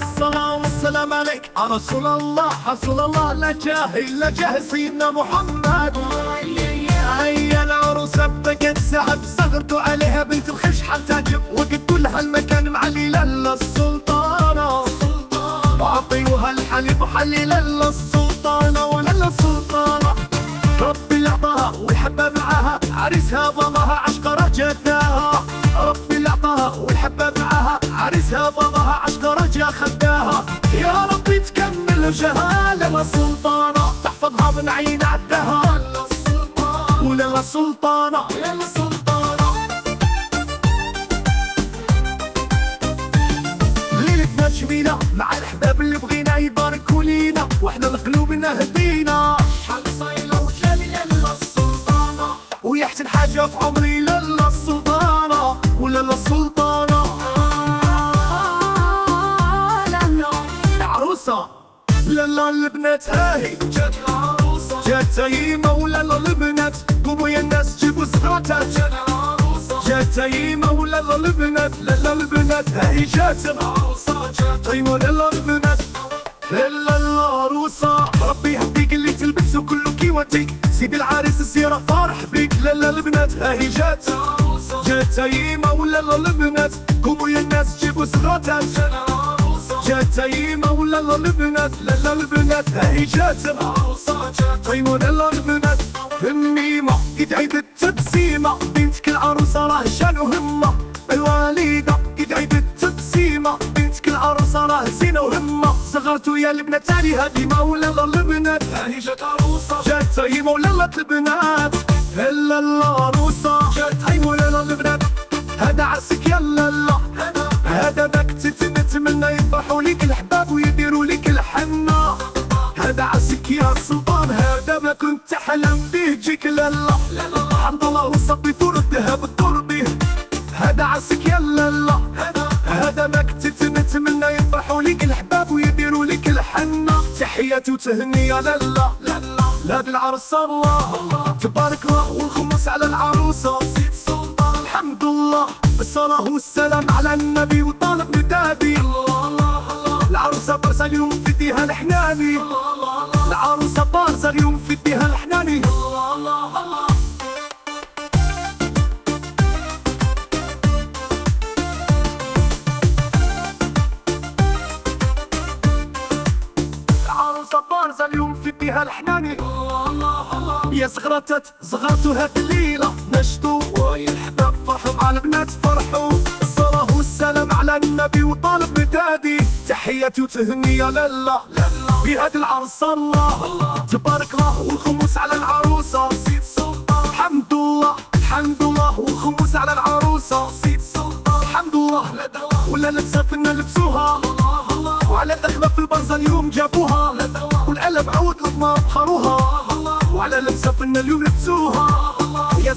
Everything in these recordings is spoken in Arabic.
الصلاة والسلام عليك يا رسول الله، رسول الله لا جاهي لا جاه سيدنا محمد. هيا العروسة بقت سعد صغرتوا عليها بنت الخش حتعجب، وقت لها المكان معليلة للسلطانة، وعطيوها الحليب وحليلة للسلطانة ولا للسلطانة. ربي اللي عطاها والحبة معاها عريسها باباها عشقرة جداها، ربي اللي عطاها والحبة معاها عريسها باباها عشقرة جا خداها. يا ربي تكمل جهالة للسلطانة، تحفظها من عين عدها ولا للسلطانة ولا للسلطانة. ليلتنا جميلة مع الأحباب اللي بغينا يباركوا لينا، واحنا لقلوبنا هدينا شحال صايلة وجميلة للسلطانة، ويا أحسن حاجة في عمري للسلطانة ولا للسلطانة. العروسة لالا البنات هاهي جات العروسة، جات تيمة ولالا البنات قوموا يا الناس جيبوا زغراتها. جات العروسة جات تيمة ولالا البنات، لالا البنات هاهي جات العروسة، جات تيمة ولالا البنات لالا العروسة. ربي يهديك اللي تلبسه كله كيواتيك، سيدي العريس الزيارة فرح بيك. لالا البنات هاهي جات العروسة، جات تيمة ولالا البنات قوموا يا الناس جيبوا زغراتها. جات تيمة ولالا البنات، لالا البنات هاهي جات العروسة، جات تيمة ولالا البنات. هميمة يدعي بالتبسيمة، بنتك العروسة راه شانو همة. الوالدة يدعي بالتبسيمة، بنتك العروسة راه زينة وهمة. صغرتو يا البنات عليها ديما ولالا البنات هاهي جات عروسة، جات تيمة ولالا البنات لالا العروسة، جات تيمة ولالا البنات. هذا عرسك يا لالا، هذا داك نتمنى يفرحوا ليك الحباب ويديروا ليك الحنة. هذا عرسك يا سلطان، هذا ما كنت تحلم به تجيك لالا. الحمد لله وصبي ثور الذهب الدور به. هذا عرسك يا لالا، هذا ما كنت نتمنى يفرحوا ليك الحباب ويديروا ليك الحنة. تحية وتهنية لالا لهاد العرس الله تبارك الله، والخمس على العروسة سيد سلطان. الحمد لله بالصلاة والسلام على النبي وطالب ندادي. العروسة بارزة اليوم في ايديها الحناني، العروسة بارزة اليوم في ايديها الحناني. العروسة بارزة اليوم في ايديها الحناني. يا صغرتو هاد الليلة نشطو، ويا الحباب فرحوا مع البنات فرحوا. الصلاة والسلام على النبي وطالب ندادي. تحية وتهنية لالا بهاد العرس الله تبارك الله، والخموس على العروسة سيد سلطان. الحمد لله والخموس على العروسة سيد سلطان. الحمد لله ولا لبسة فينا لبسوها، وعلى دخلة في البرزة اليوم جابوها، والقلب عود الضمار بخروها، وعلى لبسة فينا اليوم لبسوها. يا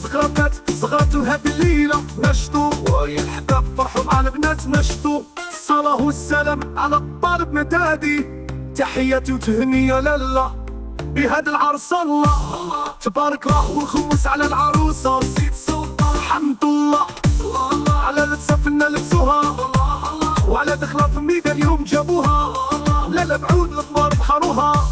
صغرتو هاد الليلة نشطو، ويا الحباب فرحوا مع البنات نشطو. الصلاة والسلام على الطالب ندادي. تحية وتهنية لالا بهاد العرس الله تبارك الله، والخمس على العروسة سيد سلطان. الحمد لله على لبسة فينا لبسوها، وعلى دخلة في الميدان اليوم جابوها، لا بعود الضمار بخروها.